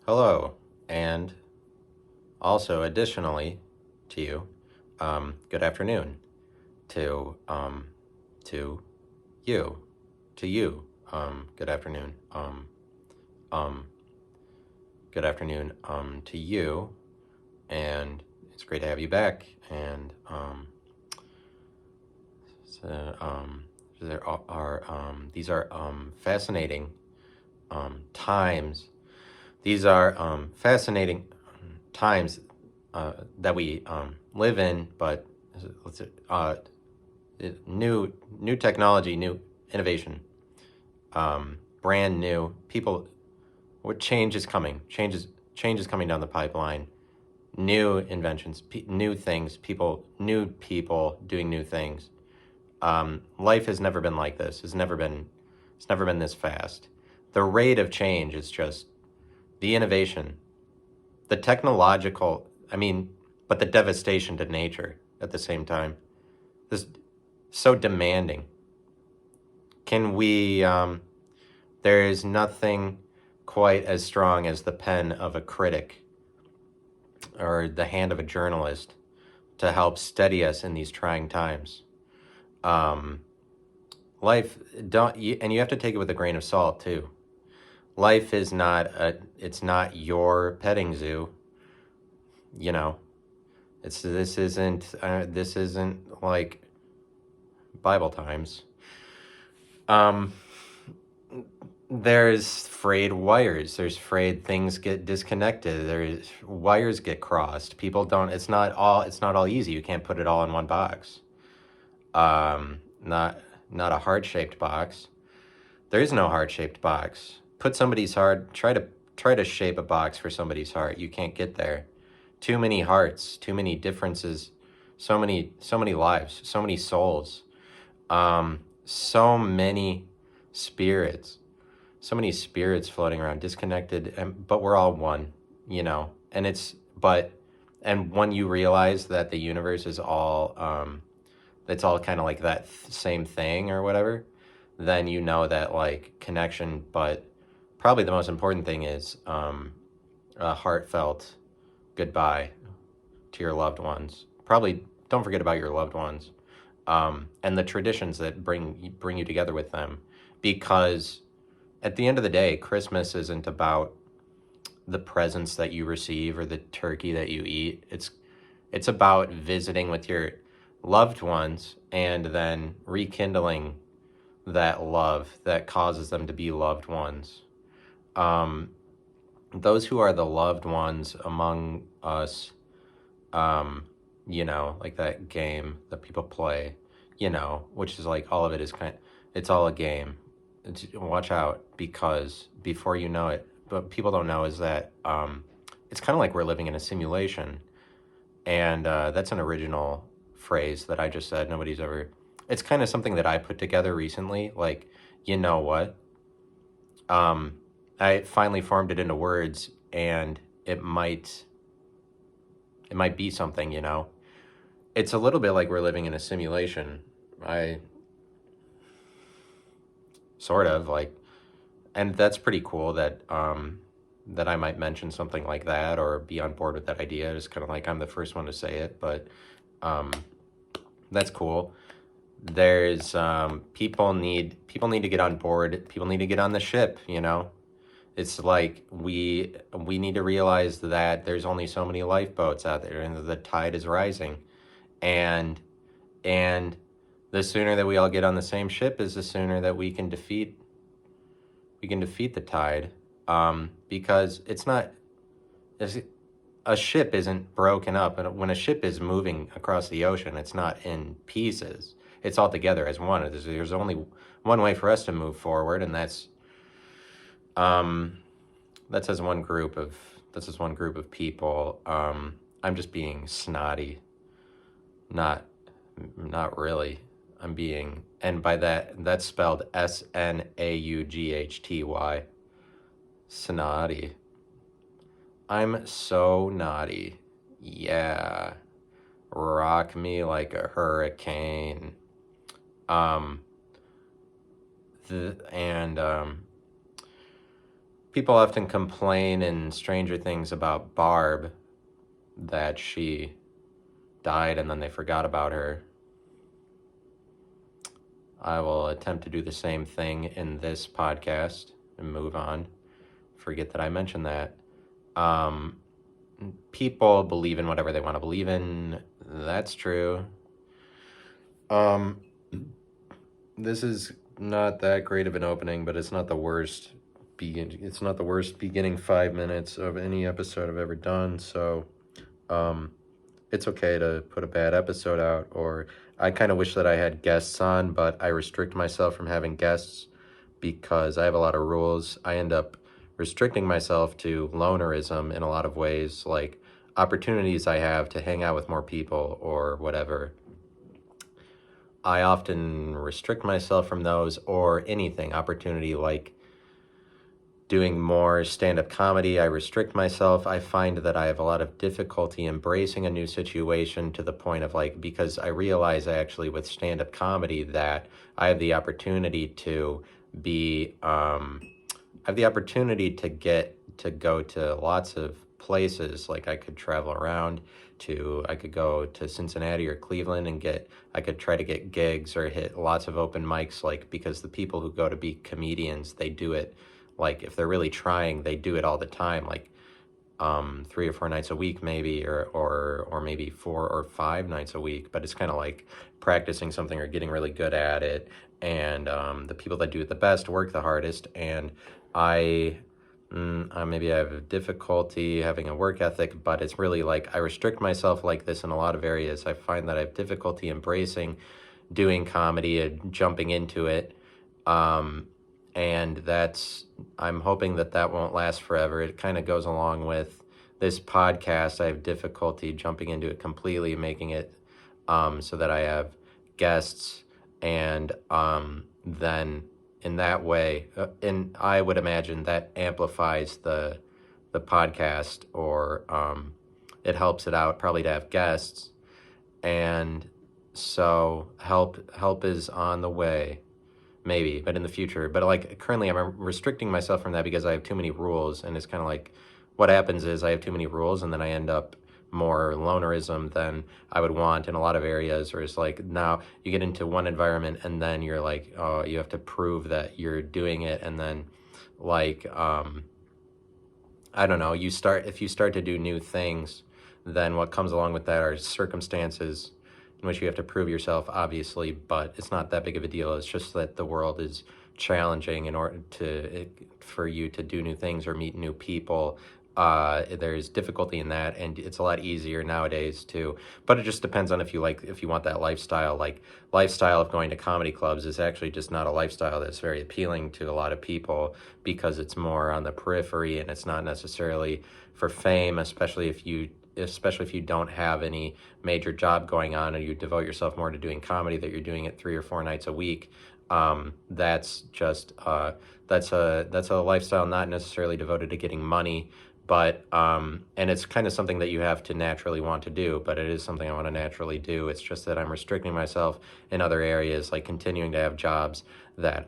Hello, and also additionally to you, good afternoon to to you, to you, good afternoon, um, good afternoon, to you, and it's great to have you back. And so, there are these are fascinating times. These are fascinating times that we live in, but new technology, new innovation, brand new people. What change is coming? Change is coming down the pipeline. New inventions, new things, new people doing new things. Life has never been like this. It's never been this fast. The rate of change is just the innovation, the technological. I mean, but the devastation to nature at the same time. This so demanding. Can we? There is nothing quite as strong as the pen of a critic or the hand of a journalist to help steady us in these trying times. Um, life don't, and you have to take it with a grain of salt too. Life is not it's not your petting zoo. You know, this isn't like Bible times. Um, there's frayed wires. There's frayed things get disconnected. There's wires get crossed. People don't. It's not all easy. You can't put it all in one box. Not a heart shaped box. There is no heart shaped box. Put somebody's heart. Try to shape a box for somebody's heart. You can't get there. Too many hearts. Too many differences. So many lives. So many souls. So many spirits. So many spirits floating around, disconnected, but we're all one, And and when you realize that the universe is all, it's all kind of like that same thing or whatever, then you know that like connection. But probably the most important thing is a heartfelt goodbye to your loved ones. Probably don't forget about your loved ones, and the traditions that bring you together with them, because at the end of the day, Christmas isn't about the presents that you receive or the turkey that you eat. It's about visiting with your loved ones and then rekindling that love that causes them to be loved ones. Um, those who are the loved ones among us, like that game that people play, which is like all of it is it's all a game. Watch out, because before you know it, but people don't know is that it's kind of like we're living in a simulation. And that's an original phrase that I just said. It's kind of something that I put together recently. Like, you know what? I finally formed it into words, and it might be something. It's a little bit like we're living in a simulation. I sort of like, and that's pretty cool that that I might mention something like that or be on board with that idea. It's kind of like I'm the first one to say it, but um, that's cool. There's people need to get on board. People need to get on the ship. It's like we need to realize that there's only so many lifeboats out there, and the tide is rising, and and the sooner that we all get on the same ship is the sooner that we can defeat the tide. Because a ship isn't broken up, and when a ship is moving across the ocean, it's not in pieces. It's all together as one. There's only one way for us to move forward, and um, that's as one group of people. I'm just being snotty, not not really. I'm being, and by that's spelled SNAUGHTY, snotty. I'm so naughty. Yeah. Rock me like a hurricane. Um, and People often complain in Stranger Things about Barb that she died and then they forgot about her. I will attempt to do the same thing in this podcast and move on. Forget that I mentioned that. People believe in whatever they want to believe in. That's true. This is not that great of an opening, but it's not the worst. It's not the worst beginning 5 minutes of any episode I've ever done. So, it's okay to put a bad episode out. Or I kind of wish that I had guests on, but I restrict myself from having guests because I have a lot of rules. I end up restricting myself to lonerism in a lot of ways, like opportunities I have to hang out with more people or whatever. I often restrict myself from those, or anything, opportunity like doing more stand-up comedy. I restrict myself. I find that I have a lot of difficulty embracing a new situation to the point of like, because I realize actually with stand-up comedy that I have the opportunity to be, I have the opportunity to go to lots of places. Like I could travel around I could go to Cincinnati or Cleveland and I could try to get gigs or hit lots of open mics, like, because the people who go to be comedians, they do it, like, if they're really trying, they do it all the time, like, 3 or 4 nights a week maybe, or maybe 4 or 5 nights a week, but it's kind of like practicing something or getting really good at it, and the people that do it the best work the hardest, and maybe I have difficulty having a work ethic, but it's really like I restrict myself like this in a lot of areas. I find that I have difficulty embracing doing comedy and jumping into it. And I'm hoping that won't last forever. It kind of goes along with this podcast. I have difficulty jumping into it completely, making it so that I have guests, and then in that way, and I would imagine that amplifies the podcast, or it helps it out probably to have guests, and so help is on the way, maybe, but in the future. But like currently, I'm restricting myself from that because I have too many rules, and it's kind of like what happens is I have too many rules, and then I end up more lonerism than I would want in a lot of areas, or it's like now you get into one environment and then you're like, oh, you have to prove that you're doing it, and then like I don't know, if you start to do new things, then what comes along with that are circumstances in which you have to prove yourself, obviously, but it's not that big of a deal. It's just that the world is challenging in order for you to do new things or meet new people. There's difficulty in that, and it's a lot easier nowadays too. But it just depends on if you want that lifestyle. Like, lifestyle of going to comedy clubs is actually just not a lifestyle that's very appealing to a lot of people, because it's more on the periphery and it's not necessarily for fame, especially if you don't have any major job going on and you devote yourself more to doing comedy, that you're doing it 3 or 4 nights a week. That's a lifestyle not necessarily devoted to getting money, but and it's kind of something that you have to naturally want to do, but it is something I want to naturally do. It's just that I'm restricting myself in other areas, like continuing to have jobs that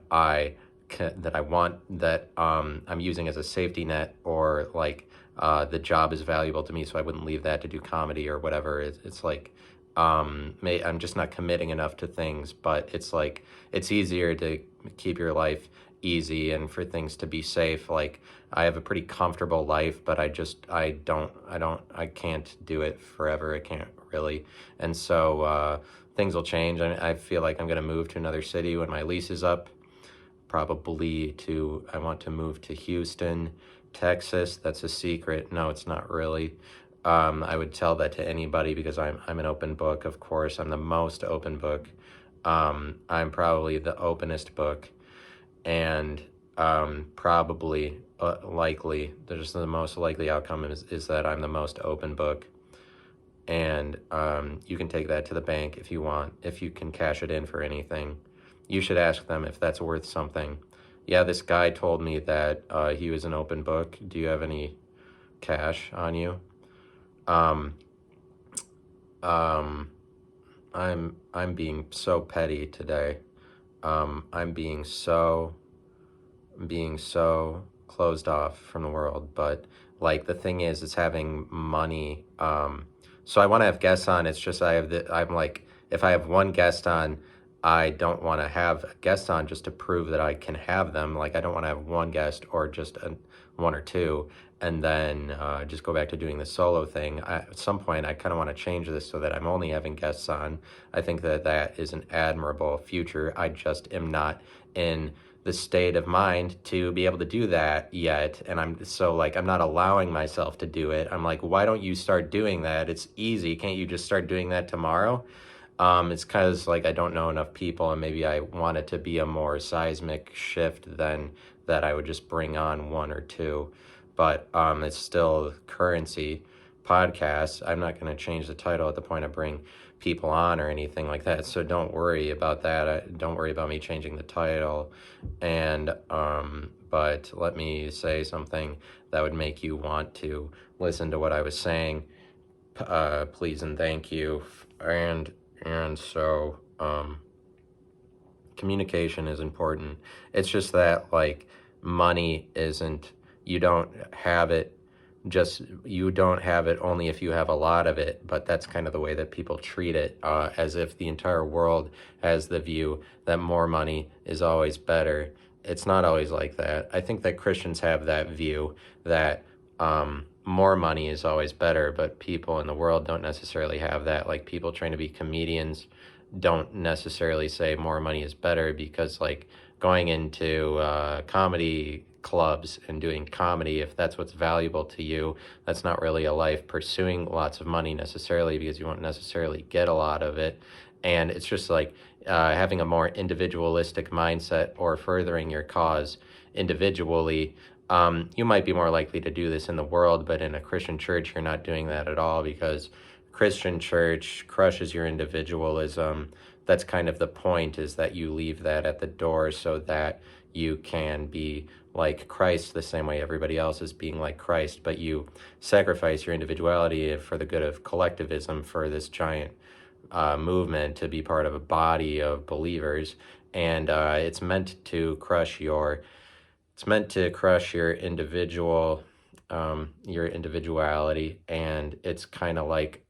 I'm using as a safety net, or like the job is valuable to me, so I wouldn't leave that to do comedy or whatever. It's like I'm just not committing enough to things, but it's like it's easier to keep your life easy and for things to be safe. Like, I have a pretty comfortable life, but I can't do it forever. I can't really. And so things will change. I feel like I'm going to move to another city when my lease is up. I want to move to Houston, Texas. That's a secret. No, it's not really. I would tell that to anybody because I'm an open book. Of course, I'm the most open book. I'm probably the openest book, and probably likely, there's the most likely outcome is that I'm the most open book. And you can take that to the bank if you want, if you can cash it in for anything. You should ask them if that's worth something. Yeah, this guy told me that he was an open book. Do you have any cash on you? I'm being so petty today. I'm being so closed off from the world. But like the thing is having money. So I want to have guests on. It's just I'm like, if I have one guest on, I don't want to have a guest on just to prove that I can have them. Like I don't want to have one guest or just one or two, and then just go back to doing the solo thing. At some point, I kind of want to change this so that I'm only having guests on. I think that that is an admirable future. I just am not in the state of mind to be able to do that yet. And I'm not allowing myself to do it. I'm like, why don't you start doing that? It's easy. Can't you just start doing that tomorrow? It's because like I don't know enough people, and maybe I want it to be a more seismic shift than that I would just bring on one or two. But it's still currency podcasts. I'm not going to change the title at the point I bring people on or anything like that. So don't worry about that. Don't worry about me changing the title. And but let me say something that would make you want to listen to what I was saying. Please and thank you. And so communication is important. It's just that like money isn't, you don't have it only if you have a lot of it. But that's kind of the way that people treat it, as if the entire world has the view that more money is always better. It's not always like that. I think that Christians have that view that more money is always better, but people in the world don't necessarily have that. Like people trying to be comedians don't necessarily say more money is better, because like going into comedy clubs and doing comedy, if that's what's valuable to you, that's not really a life pursuing lots of money necessarily, because you won't necessarily get a lot of it. And it's just like having a more individualistic mindset or furthering your cause individually. You might be more likely to do this in the world, but in a Christian church, you're not doing that at all, because Christian church crushes your individualism. That's kind of the point, is that you leave that at the door so that you can be like Christ the same way everybody else is being like Christ, but you sacrifice your individuality for the good of collectivism, for this giant movement, to be part of a body of believers. And it's meant to crush your your individuality. And it's kind of like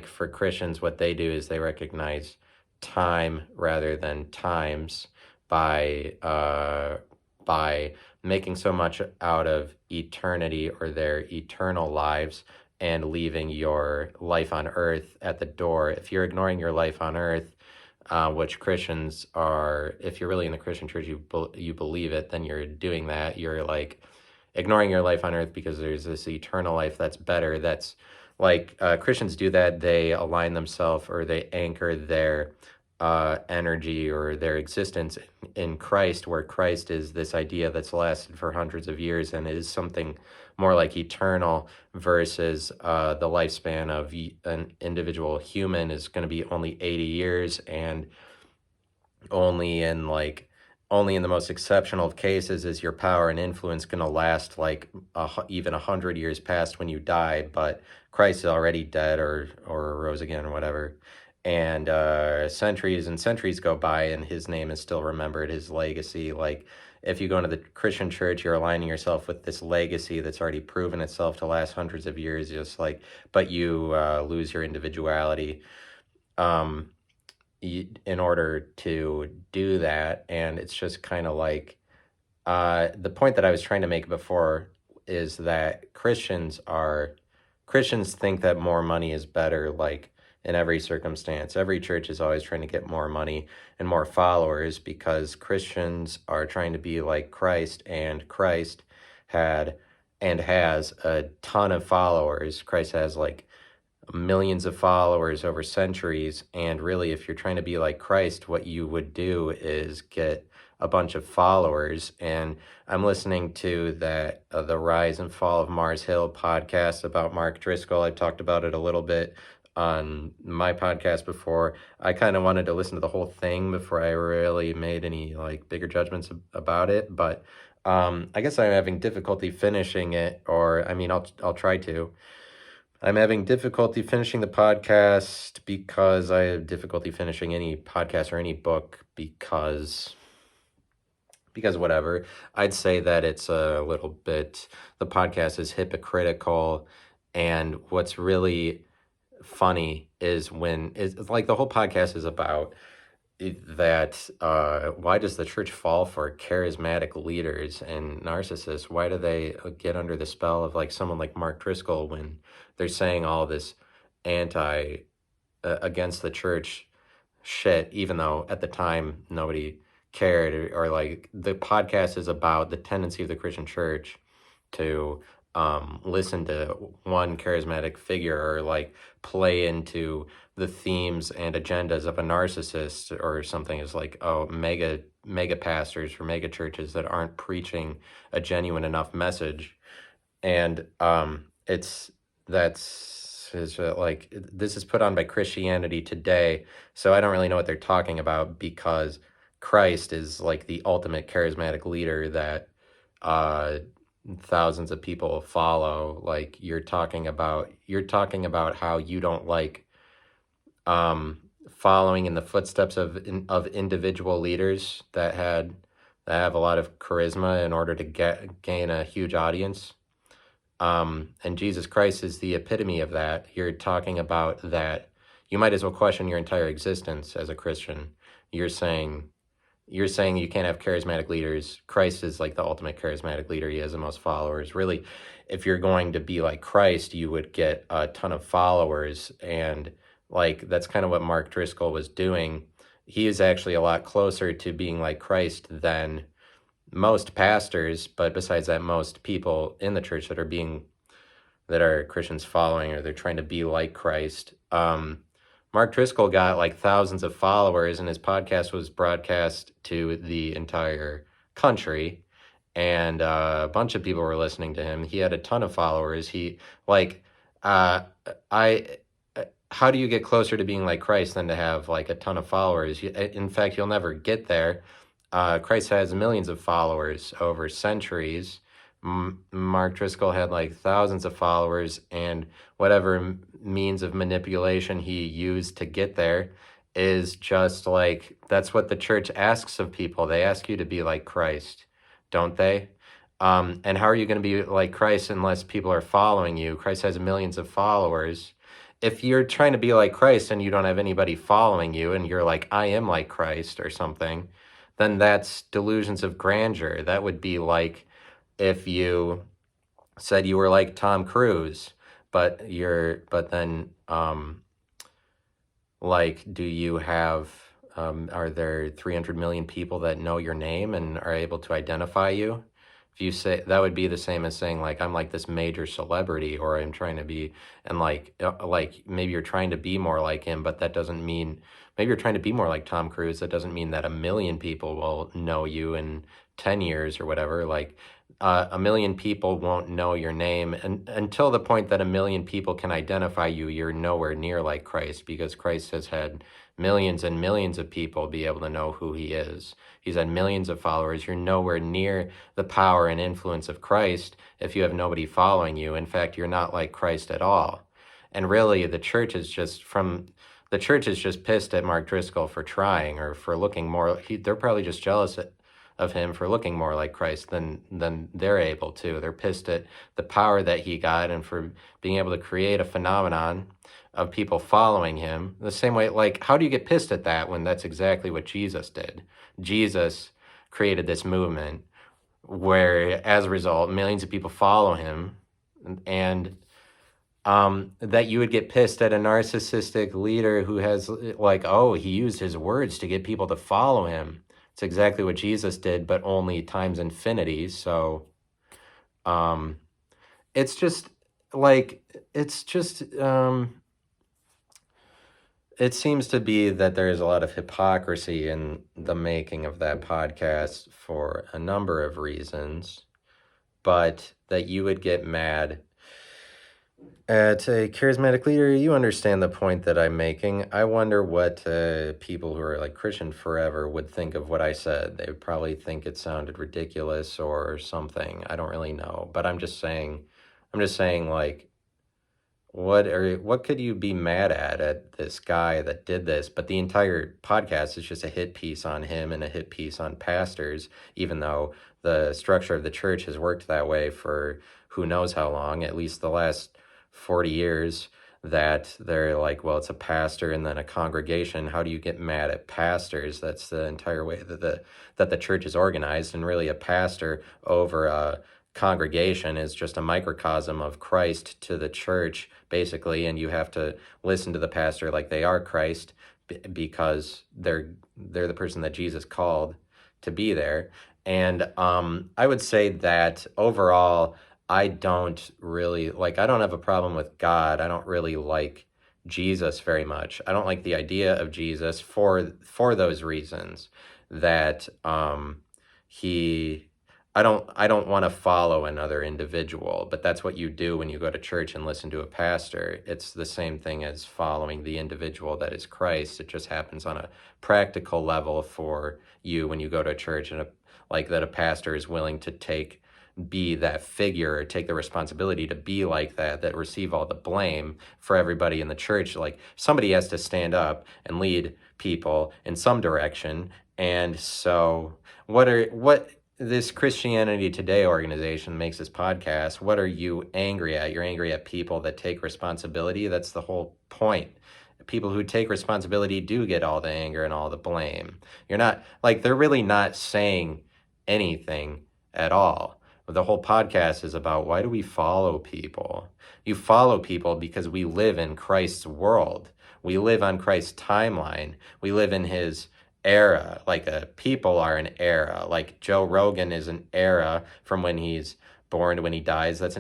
for Christians, what they do is they recognize time rather than times by making so much out of eternity or their eternal lives, and leaving your life on earth at the door. If you're ignoring your life on earth, which Christians are, if you're really in the Christian church, you believe it, then you're doing that. You're like ignoring your life on earth because there's this eternal life that's better. That's like Christians do that. They align themselves, or they anchor their energy or their existence in Christ, where Christ is this idea that's lasted for hundreds of years, and it is something more like eternal, versus the lifespan of an individual human is going to be only 80 years, and only in the most exceptional of cases is your power and influence going to last like even 100 years past when you die. But Christ is already dead, or rose again, or whatever. And centuries and centuries go by, and his name is still remembered, his legacy. Like if you go into the Christian church, you're aligning yourself with this legacy that's already proven itself to last hundreds of years, but you lose your individuality in order to do that. And it's just kind of like the point that I was trying to make before is that Christians think that more money is better, like in every circumstance. Every church is always trying to get more money and more followers, because Christians are trying to be like Christ, and Christ had and has a ton of followers. Christ has like millions of followers over centuries. And really, if you're trying to be like Christ, what you would do is get a bunch of followers. And I'm listening to that the Rise and Fall of Mars Hill podcast about Mark Driscoll. I talked about it a little bit on my podcast before. I kind of wanted to listen to the whole thing before I really made any like bigger judgments about it. But I guess I'm having difficulty finishing it, or I mean, I'll try to. I'm having difficulty finishing the podcast because I have difficulty finishing any podcast or any book, because because whatever. I'd say that it's a little bit, the podcast is hypocritical. And what's really funny is when it's like the whole podcast is about that why does the church fall for charismatic leaders and narcissists? Why do they get under the spell of like someone like Mark Driscoll when they're saying all this anti against the church shit, even though at the time nobody cared, or like the podcast is about the tendency of the Christian church to listen to one charismatic figure or like play into the themes and agendas of a narcissist or something. Is like, oh, mega pastors for mega churches that aren't preaching a genuine enough message. And it's that's is like this is put on by Christianity Today, so I don't really know what they're talking about, because Christ is like the ultimate charismatic leader that uh thousands of people follow. Like you're talking about how you don't like um following in the footsteps of individual leaders that have a lot of charisma in order to gain a huge audience. And Jesus Christ is the epitome of that. You're talking about that. You might as well question your entire existence as a Christian. You're saying you're saying you can't have charismatic leaders. Christ is like the ultimate charismatic leader. He has the most followers. Really, if you're going to be like Christ, you would get a ton of followers. And like that's kind of what Mark Driscoll was doing. He is actually a lot closer to being like Christ than most pastors, but besides that, most people in the church that are Christians following, or they're trying to be like Christ. Mark Driscoll got like thousands of followers, and his podcast was broadcast to the entire country, and a bunch of people were listening to him. He had a ton of followers. He like, uh, I. How do you get closer to being like Christ than to have like a ton of followers? In fact, you'll never get there. Christ has millions of followers over centuries. Mark Driscoll had like thousands of followers, and whatever means of manipulation he used to get there is just like that's what the church asks of people. They ask you to be like Christ, don't they? And how are you going to be like Christ unless people are following you? Christ has millions of followers. If you're trying to be like Christ and you don't have anybody following you, and you're like, I am like Christ or something, then that's delusions of grandeur. That would be like if you said you were like Tom Cruise, but then like, do you have are there 300 million people that know your name and are able to identify you? If you say that, would be the same as saying like I'm like this major celebrity, or I'm trying to be, and like maybe you're trying to be more like him, but that doesn't mean, maybe you're trying to be more like Tom Cruise. That doesn't mean that a million people will know you in 10 years or whatever. Like a million people won't know your name, and until the point that a million people can identify you, you're nowhere near like Christ, because Christ has had millions and millions of people be able to know who he is. He's had millions of followers. You're nowhere near the power and influence of Christ if you have nobody following you. In fact, you're not like Christ at all. And really, the church is just pissed at Mark Driscoll for trying, or for looking more. They're probably just jealous of him for looking more like Christ than they're able to. They're pissed at the power that he got, and for being able to create a phenomenon of people following him. The same way, like, how do you get pissed at that when that's exactly what Jesus did? Jesus created this movement where, as a result, millions of people follow him, and that you would get pissed at a narcissistic leader who has like, oh, he used his words to get people to follow him. It's exactly what Jesus did, but only times infinity. So it's just like, it seems to be that there is a lot of hypocrisy in the making of that podcast for a number of reasons, but that you would get mad at a charismatic leader. You understand the point that I'm making. I wonder what people who are like Christian forever would think of what I said. They would probably think it sounded ridiculous or something. I don't really know, but I'm just saying like, what could you be mad at this guy that did this? But the entire podcast is just a hit piece on him and a hit piece on pastors, even though the structure of the church has worked that way for who knows how long, at least the last 40 years, that they're like, well, it's a pastor and then a congregation. How do you get mad at pastors? That's the entire way that the church is organized, and really a pastor over a congregation is just a microcosm of Christ to the church, basically, and you have to listen to the pastor like they are Christ, because they're the person that Jesus called to be there. And I would say that overall, I don't really like, I don't have a problem with God. I don't really like Jesus very much. I don't like the idea of Jesus for those reasons, that he I don't want to follow another individual, but that's what you do when you go to church and listen to a pastor. It's the same thing as following the individual that is Christ. It just happens on a practical level for you when you go to church, and like that a pastor is willing to be that figure, or take the responsibility to be like that receive all the blame for everybody in the church. Like, somebody has to stand up and lead people in some direction. And so what this Christianity Today organization makes this podcast, what are you angry at? You're angry at people that take responsibility. That's the whole point. People who take responsibility do get all the anger and all the blame. You're not, like, they're really not saying anything at all. The whole podcast is about, why do we follow people? You follow people because we live in Christ's world. We live on Christ's timeline. We live in his era. Like, people are an era. Like, Joe Rogan is an era from when he's born to when he dies. That's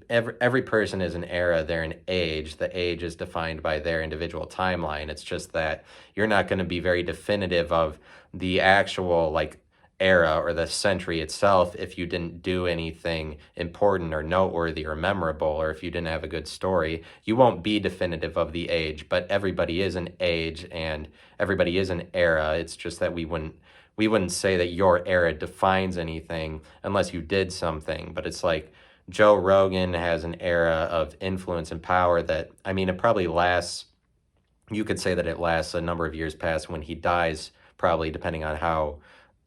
every person is an era. They're an age. The age is defined by their individual timeline. It's just that you're not going to be very definitive of the actual, like, era or the century itself if you didn't do anything important or noteworthy or memorable, or if you didn't have a good story. You won't be definitive of the age, but everybody is an age and everybody is an era. It's just that we wouldn't say that your era defines anything unless you did something. But it's like, Joe Rogan has an era of influence and power that, I mean, it probably lasts, you could say that it lasts a number of years past when he dies, probably, depending on how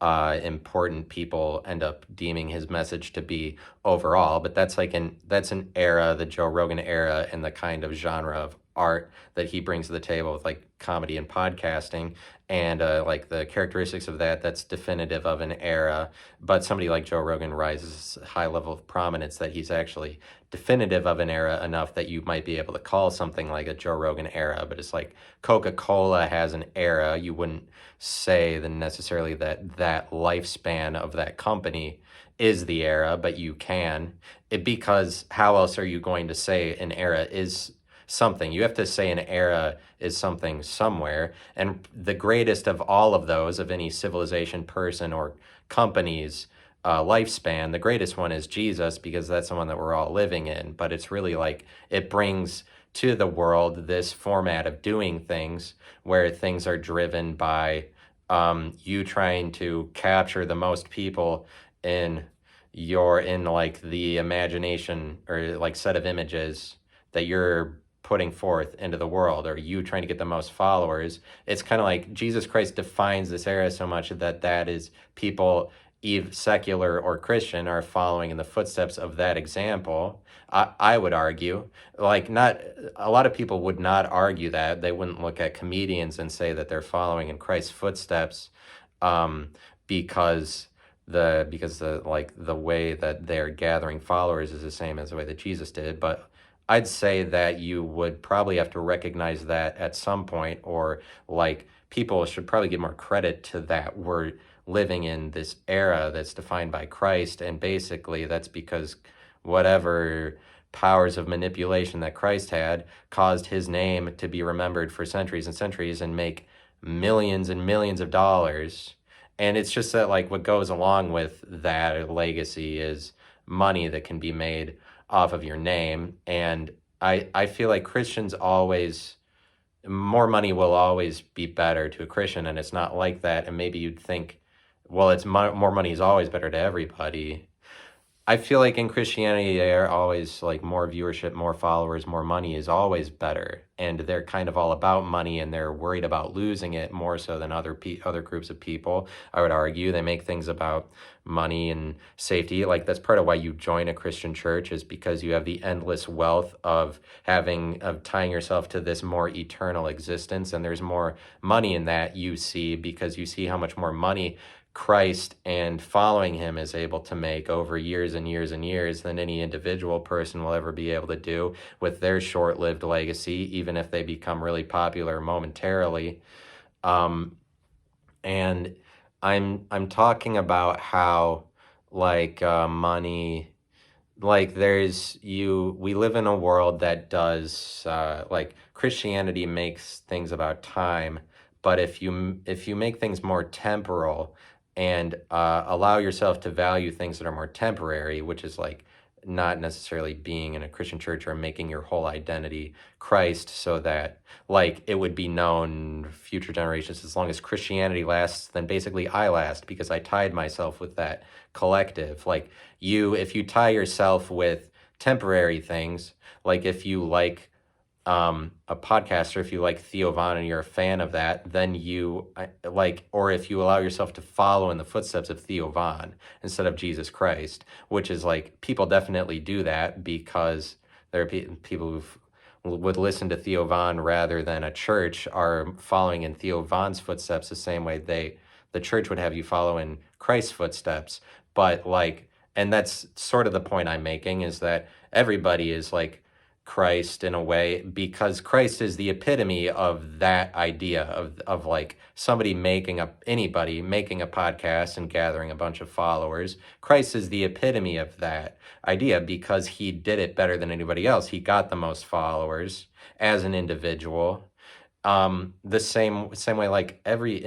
important people end up deeming his message to be overall. But that's an era, the Joe Rogan era, and the kind of genre of art that he brings to the table with, like, comedy and podcasting, and like the characteristics of that's definitive of an era. But somebody like Joe Rogan rises a high level of prominence that he's actually definitive of an era enough that you might be able to call something like a Joe Rogan era. But it's like Coca-Cola has an era. You wouldn't say necessarily that lifespan of that company is the era, but you can. Because how else are you going to say an era is something? You have to say an era is something somewhere. And the greatest of all of those, of any civilization, person, or company's lifespan, the greatest one is Jesus, because that's the one that we're all living in. But it's really like, it brings to the world this format of doing things where things are driven by you trying to capture the most people in like the imagination, or like set of images that you're putting forth into the world, or you trying to get the most followers. It's kind of like Jesus Christ defines this era so much that is people, secular or Christian, are following in the footsteps of that example. I would argue, like, not a lot of people would not argue that. They wouldn't look at comedians and say that they're following in Christ's footsteps, because the way that they're gathering followers is the same as the way that Jesus did. But I'd say that you would probably have to recognize that at some point, or, like, people should probably give more credit to that. We're living in this era that's defined by Christ, and basically that's because whatever powers of manipulation that Christ had caused his name to be remembered for centuries and centuries and make millions and millions of dollars. And it's just that, like, what goes along with that legacy is money that can be made off of your name. And I feel like Christians always, more money will always be better to a Christian, and it's not like that. And maybe you'd think, well, it's more money is always better to everybody. I feel like in Christianity, they're always like more viewership, more followers, more money is always better. And they're kind of all about money and they're worried about losing it more so than other groups of people. I would argue they make things about money and safety. Like that's part of why you join a Christian church is because you have the endless wealth of tying yourself to this more eternal existence. And there's more money in that you see because you see how much more money Christ and following him is able to make over years and years and years than any individual person will ever be able to do with their short-lived legacy, even if they become really popular momentarily. And I'm talking about how money, like we live in a world that does like Christianity makes things about time, but if you make things more temporal and allow yourself to value things that are more temporary, which is like not necessarily being in a Christian church or making your whole identity Christ so that like it would be known future generations. As long as Christianity lasts, then basically I last because I tied myself with that collective. Like if you tie yourself with temporary things, like if you like a podcaster, if you like Theo Von and you're a fan of that, then or if you allow yourself to follow in the footsteps of Theo Von instead of Jesus Christ, which is like people definitely do that because there are people who would listen to Theo Von rather than a church are following in Theo Von's footsteps the same way the church would have you follow in Christ's footsteps. But and that's sort of the point I'm making is that everybody is like Christ in a way because Christ is the epitome of that idea of like anybody making a podcast and gathering a bunch of followers. Christ is the epitome of that idea because he did it better than anybody else. He got the most followers as an individual. The same way, like every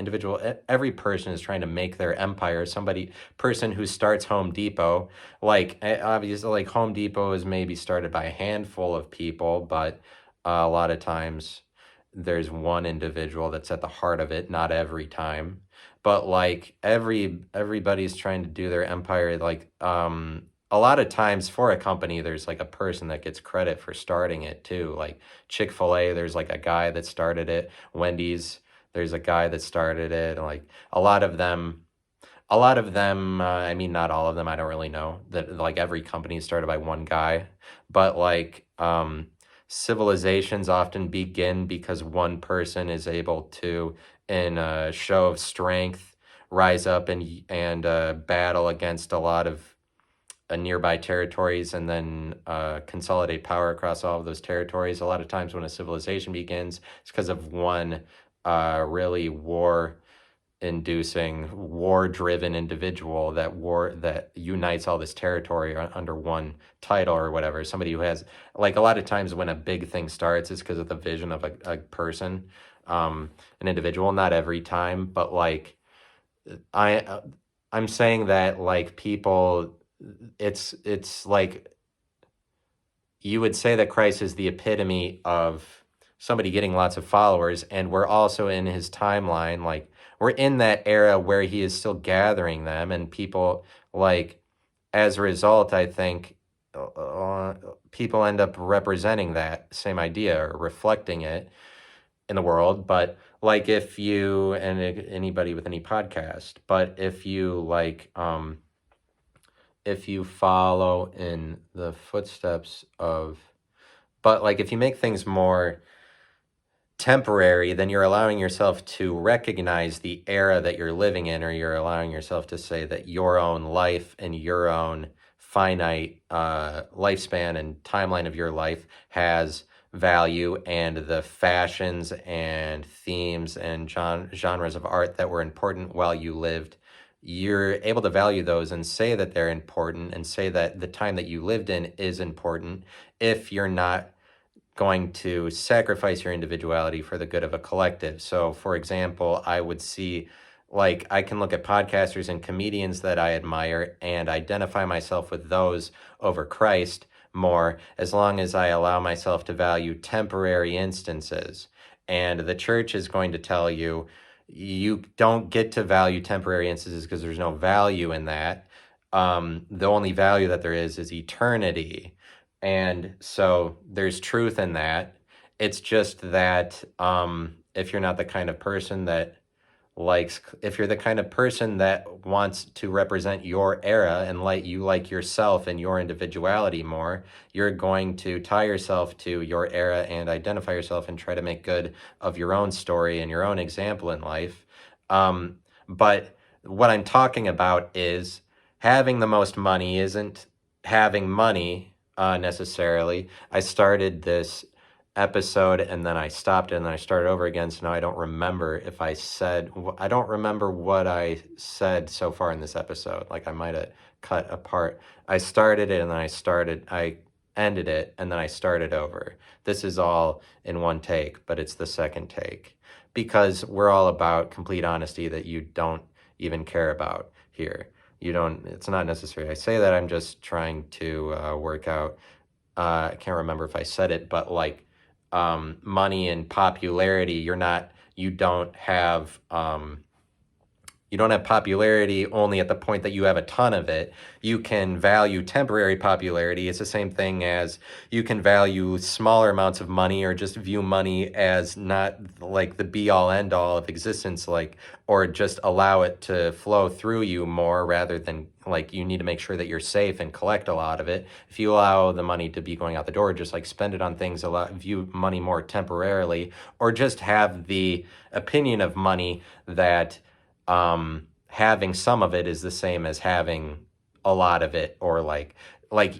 person is trying to make their empire. Person who starts Home Depot, obviously like Home Depot is maybe started by a handful of people, but a lot of times there's one individual that's at the heart of it, not every time. But like everybody's trying to do their empire, a lot of times for a company, there's like a person that gets credit for starting it too. Like Chick-fil-A, there's like a guy that started it. Wendy's, there's a guy that started it. Like a lot of them, I mean, not all of them, I don't really know that like every company is started by one guy, but civilizations often begin because one person is able to, in a show of strength, rise up and battle against a lot of nearby territories and then consolidate power across all of those territories. A lot of times when a civilization begins, it's because of one really war-driven individual that unites all this territory under one title or whatever. Somebody who has, like, a lot of times when a big thing starts, it's because of the vision of a person, an individual. Not every time, but like I'm saying that like people. It's like you would say that Christ is the epitome of somebody getting lots of followers, and we're also in his timeline. Like we're in that era where he is still gathering them, and people as a result, I think people end up representing that same idea or reflecting it in the world. But like if you and anybody with any podcast, but if you follow in the footsteps of, but like if you make things more temporary, then you're allowing yourself to recognize the era that you're living in, or you're allowing yourself to say that your own life and your own finite lifespan and timeline of your life has value, and the fashions and themes and genres of art that were important while you lived, you're able to value those and say that they're important and say that the time that you lived in is important if you're not going to sacrifice your individuality for the good of a collective. So, for example, I would see, I can look at podcasters and comedians that I admire and identify myself with those over Christ more, as long as I allow myself to value temporary instances. And the church is going to tell you, you don't get to value temporary instances because there's no value in that. The only value that there is eternity. And so there's truth in that. It's just that if you're not the kind of person that if you're the kind of person that wants to represent your era and like yourself and your individuality more, you're going to tie yourself to your era and identify yourself and try to make good of your own story and your own example in life. But what I'm talking about is having the most money isn't having money necessarily. I started this episode and then I stopped it and then I started over again. So now I don't remember I don't remember what I said so far in this episode. Like I might have cut apart. I started it and then I ended it and then I started over. This is all in one take, but it's the second take because we're all about complete honesty that you don't even care about here. It's not necessary. I say that I'm just trying to work out. I can't remember if I said it, but like, money and popularity, you don't have popularity only at the point that you have a ton of it. You can value temporary popularity. It's the same thing as you can value smaller amounts of money or just view money as not like the be all end all of existence, or just allow it to flow through you more rather than like you need to make sure that you're safe and collect a lot of it. If you allow the money to be going out the door, just like spend it on things, view money more temporarily, or just have the opinion of money that having some of it is the same as having a lot of it, or like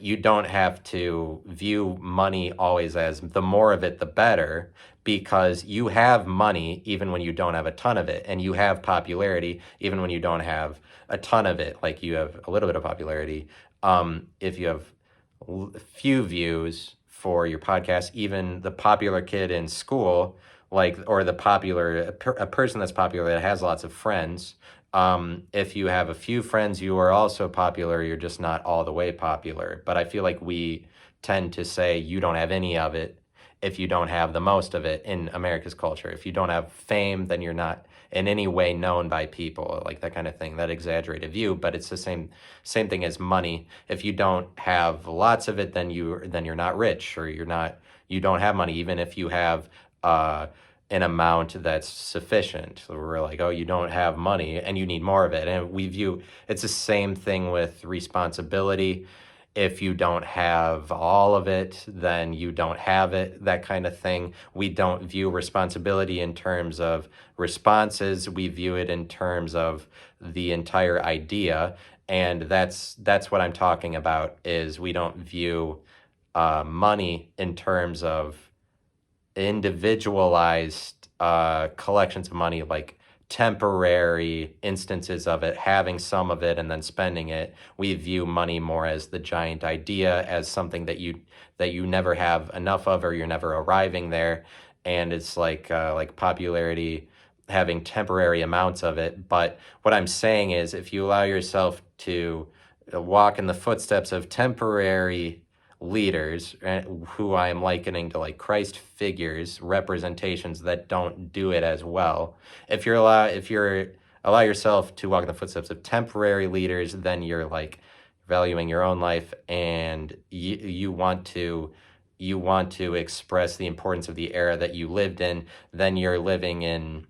you don't have to view money always as the more of it the better, because you have money even when you don't have a ton of it, and you have popularity even when you don't have a ton of it. Like you have a little bit of popularity if you have few views for your podcast. Even the popular kid in school, or a person that's popular that has lots of friends, if you have a few friends, you are also popular. You're just not all the way popular. But I feel like we tend to say you don't have any of it if you don't have the most of it in America's culture. If you don't have fame, then you're not in any way known by people, like that kind of thing, that exaggerated view. But it's the same thing as money. If you don't have lots of it, then you're not rich, or you don't have money, even if you have an amount that's sufficient. So we're like, oh, you don't have money and you need more of it. And it's the same thing with responsibility. If you don't have all of it, then you don't have it, that kind of thing. We don't view responsibility in terms of responses. We view it in terms of the entire idea. And that's what I'm talking about, is we don't view money in terms of individualized collections of money, like temporary instances of it, having some of it and then spending it. We view money more as the giant idea, as something that you never have enough of, or you're never arriving there. And it's like popularity, having temporary amounts of it. But what I'm saying is, if you allow yourself to walk in the footsteps of temporary leaders, who I am likening to like Christ figures, representations that don't do it as well. If you allow yourself to walk in the footsteps of temporary leaders, then you're like valuing your own life, and you want to express the importance of the era that you lived in. Then you're living in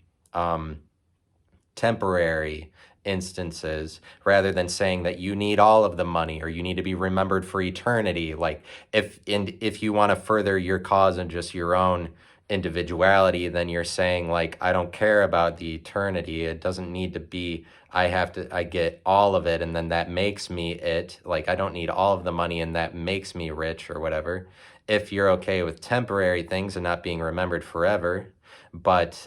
temporary instances, rather than saying that you need all of the money or you need to be remembered for eternity. Like if you want to further your cause and just your own individuality, then you're saying like, I don't care about the eternity. It doesn't need to be, I get all of it and then that makes me it. Like I don't need all of the money and that makes me rich or whatever. If you're okay with temporary things and not being remembered forever, but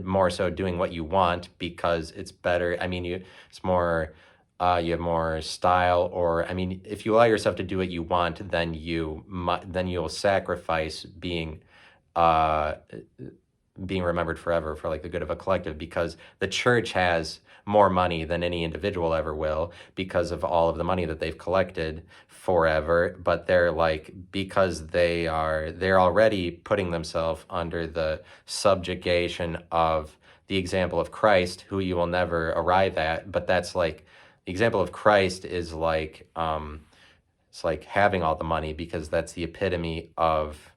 more so doing what you want because it's better. I mean, it's more, you have more style, or I mean, if you allow yourself to do what you want, then you'll sacrifice being remembered forever for like the good of a collective, because the church has more money than any individual ever will because of all of the money that they've collected forever. But they're like, because they're already putting themselves under the subjugation of the example of Christ, who you will never arrive at. But that's like The example of Christ is like, it's like having all the money, because that's the epitome of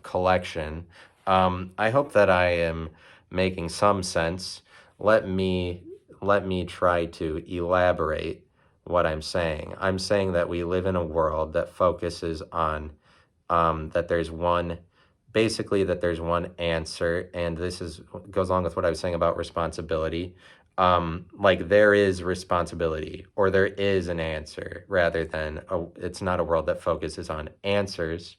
collection. I hope that I am making some sense. Let me try to elaborate what I'm saying. I'm saying that we live in a world that focuses on that there's one, basically that there's one answer, and this is goes along with what I was saying about responsibility. Like there is responsibility, or there is an answer, rather than it's not a world that focuses on answers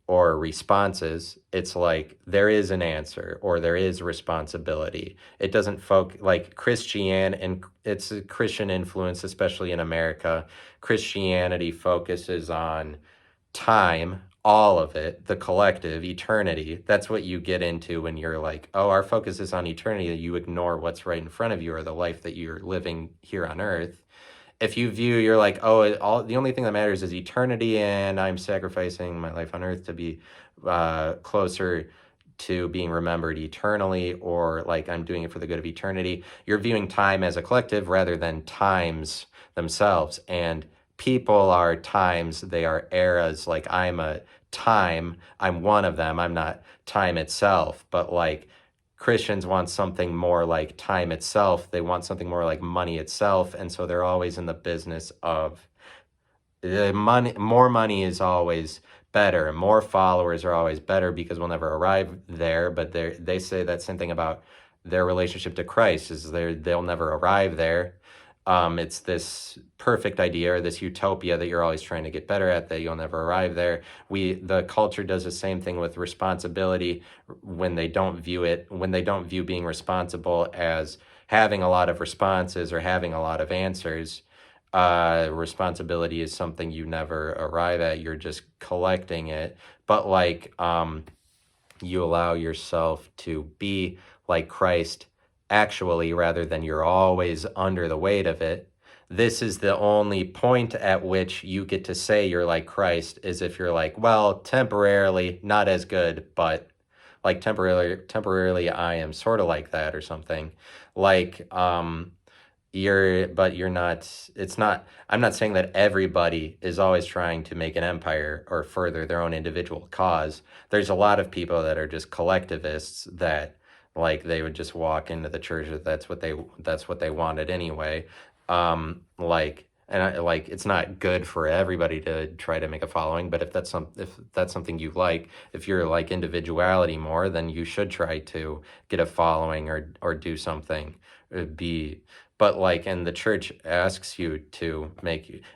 or responses. It's like there is an answer or there is responsibility. It doesn't like Christian, and it's a Christian influence, especially in America. Christianity focuses on time, all of it, the collective, eternity. That's what you get into when you're like, oh, our focus is on eternity. You ignore what's right in front of you, or the life that you're living here on earth. If you view, you're like, oh, the only thing that matters is eternity, and I'm sacrificing my life on earth to be closer to being remembered eternally, or like I'm doing it for the good of eternity. You're viewing time as a collective rather than times themselves. And people are times, they are eras. Like I'm a time, I'm one of them. I'm not time itself, but like Christians want something more like time itself. They want something more like money itself. And so they're always in the business of the money. More money is always better. More followers are always better, because we'll never arrive there. But they say that same thing about their relationship to Christ, is they'll never arrive there. It's this perfect idea, or this utopia that you're always trying to get better at, that you'll never arrive there. The culture does the same thing with responsibility, when they don't view being responsible as having a lot of responses or having a lot of answers. Responsibility is something you never arrive at. You're just collecting it. But like, you allow yourself to be like Christ actually, rather than you're always under the weight of it. This is the only point at which you get to say you're like Christ, is if you're like, well, temporarily not as good, but like temporarily I am sort of like that, or something. Like you're not, it's not, I'm not saying that everybody is always trying to make an empire or further their own individual cause. There's a lot of people that are just collectivists, that like they would just walk into the church, that's what they wanted anyway. Like, and like, it's not good for everybody to try to make a following, but if that's something you like, if you're like individuality more, then you should try to get a following, or do something, but like, and the church asks you to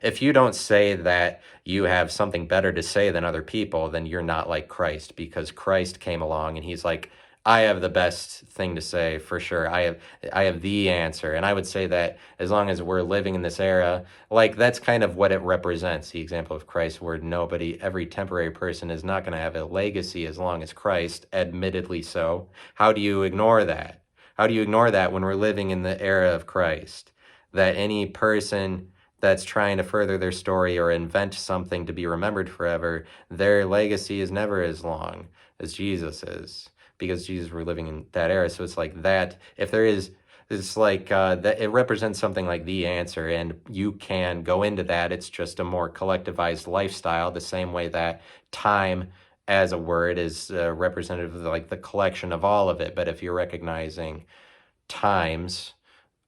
if you don't say that you have something better to say than other people, then you're not like Christ, because Christ came along and he's like, I have the best thing to say for sure. I have the answer. And I would say that as long as we're living in this era, like that's kind of what it represents, the example of Christ, where every temporary person is not going to have a legacy as long as Christ, admittedly so. How do you ignore that? How do you ignore that when we're living in the era of Christ? That any person that's trying to further their story or invent something to be remembered forever, their legacy is never as long as Jesus is, because Jesus, we're living in that era. So it's like that, if there is, it's like that it represents something like the answer, and you can go into that. It's just a more collectivized lifestyle, the same way that time as a word is representative of like the collection of all of it. But if you're recognizing times,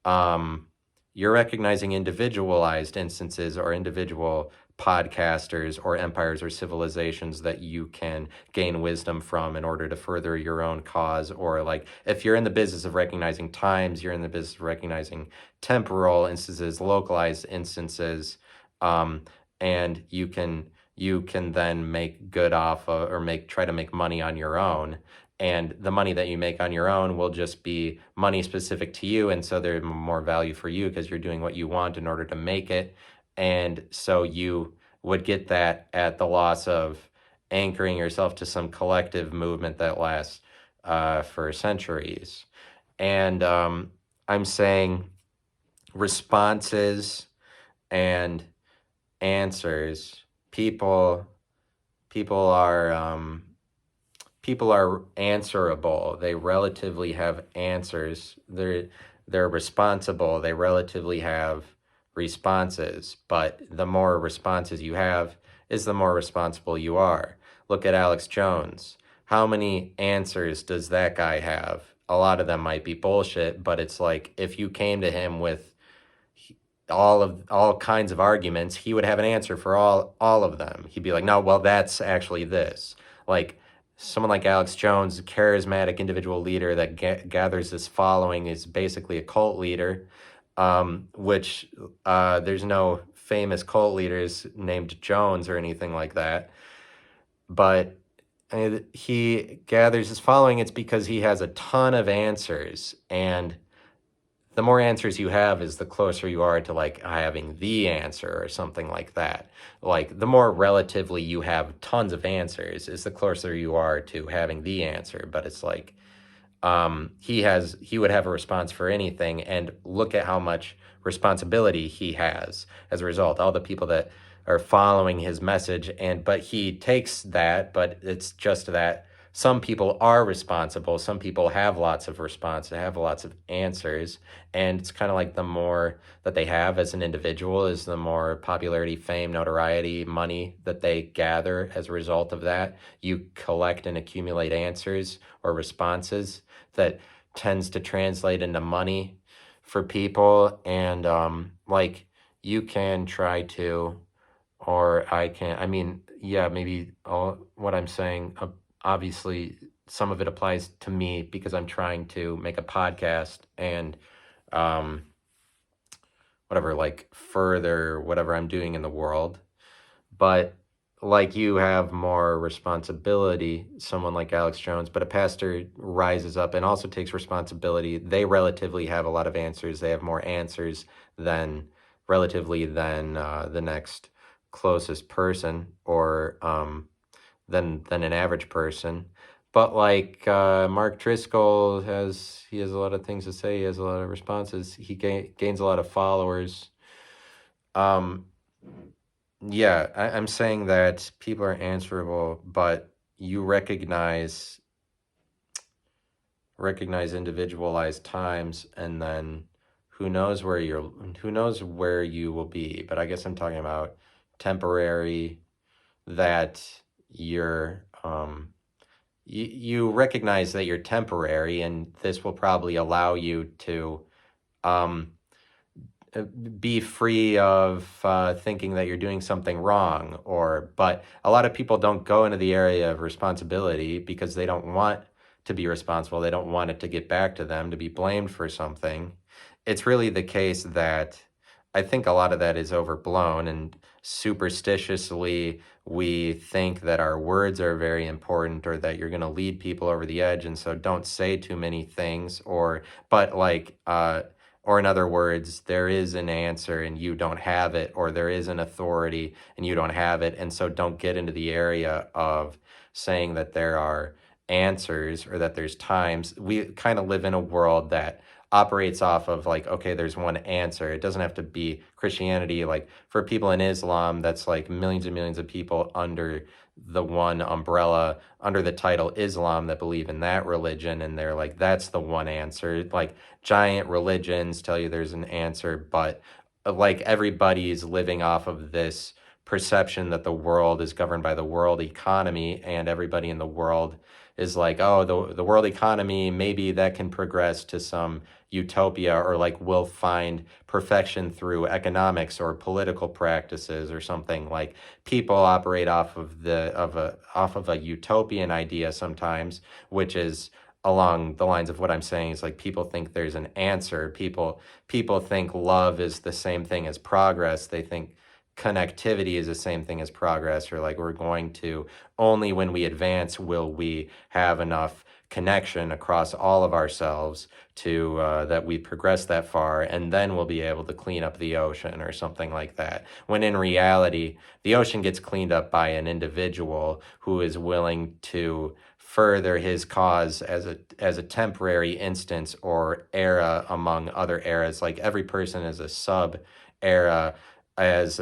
you're recognizing individualized instances, or individual podcasters, or empires, or civilizations that you can gain wisdom from in order to further your own cause. Or like, if you're in the business of recognizing times, you're in the business of recognizing temporal instances, localized instances, and you can then make good off of, or try to make money on your own. And the money that you make on your own will just be money specific to you. And so there's more value for you, because you're doing what you want in order to make it. And so you would get that at the loss of anchoring yourself to some collective movement that lasts for centuries. And I'm saying responses and answers, people are answerable. They relatively have answers. They're responsible. They relatively have responses, but the more responses you have is the more responsible you are. Look at Alex Jones. How many answers does that guy have? A lot of them might be bullshit, but it's like if you came to him with all kinds of arguments, he would have an answer for all of them. He'd be like, no, well, that's actually this. Like someone like Alex Jones, a charismatic individual leader that gathers this following, is basically a cult leader, which there's no famous cult leaders named Jones or anything like that. But he gathers his following. It's because he has a ton of answers, and the more answers you have is the closer you are to like having the answer or something like that. Like the more relatively you have tons of answers is the closer you are to having the answer. But it's like he would have a response for anything, and look at how much responsibility he has as a result. All the people that are following his message, but he takes that, but it's just that some people are responsible. Some people have lots of response. They have lots of answers. And it's kind of like the more that they have as an individual is the more popularity, fame, notoriety, money that they gather as a result of that. You collect and accumulate answers or responses that tends to translate into money for people. And like you can try to, or I can, I mean, yeah, maybe what I'm saying, obviously some of it applies to me because I'm trying to make a podcast and whatever, like further whatever I'm doing in the world. But like you have more responsibility, someone like Alex Jones, but a pastor rises up and also takes responsibility. They relatively have a lot of answers. They have more answers than the next closest person, or than an average person. But like Mark Driscoll he has a lot of things to say. He has a lot of responses. He gains a lot of followers. Yeah, I'm saying that people are answerable, but you recognize individualized times, and then who knows where you will be. But I guess I'm talking about temporary, that you're you recognize that you're temporary, and this will probably allow you to be free of thinking that you're doing something wrong. But a lot of people don't go into the area of responsibility because they don't want to be responsible. They don't want it to get back to them, to be blamed for something. It's really the case that I think a lot of that is overblown, and superstitiously we think that our words are very important, or that you're going to lead people over the edge, and so don't say too many things. Or in other words, there is an answer and you don't have it, or there is an authority and you don't have it, and so don't get into the area of saying that there are answers or that there's times. We kind of live in a world that operates off of like, okay, there's one answer. It doesn't have to be Christianity. Like for people in Islam, that's like millions and millions of people under the one umbrella, under the title Islam, that believe in that religion, and they're like, that's the one answer. Like giant religions tell you there's an answer, but like everybody's living off of this perception that the world is governed by the world economy, and everybody in the world is like, oh, the world economy, maybe that can progress to some utopia, or like we'll find perfection through economics or political practices or something. Like people operate off of a utopian idea sometimes, which is along the lines of what I'm saying. Is like people think there's an answer. People think love is the same thing as progress. They think connectivity is the same thing as progress, or like we're going to, only when we advance will we have enough connection across all of ourselves to that we progress that far, and then we'll be able to clean up the ocean or something like that. When in reality, the ocean gets cleaned up by an individual who is willing to further his cause as a temporary instance or era among other eras. Like every person is a sub era, as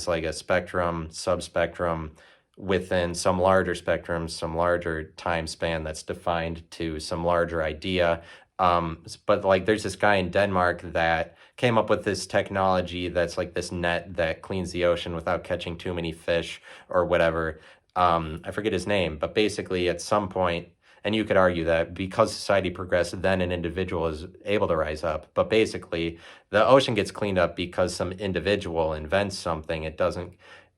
like a spectrum, subspectrum within some larger spectrum, some larger time span that's defined to some larger idea. But like there's this guy in Denmark that came up with this technology that's like this net that cleans the ocean without catching too many fish or whatever. I forget his name, but basically at some point, and you could argue that because society progressed, then an individual is able to rise up. But basically, the ocean gets cleaned up because some individual invents something. It doesn't,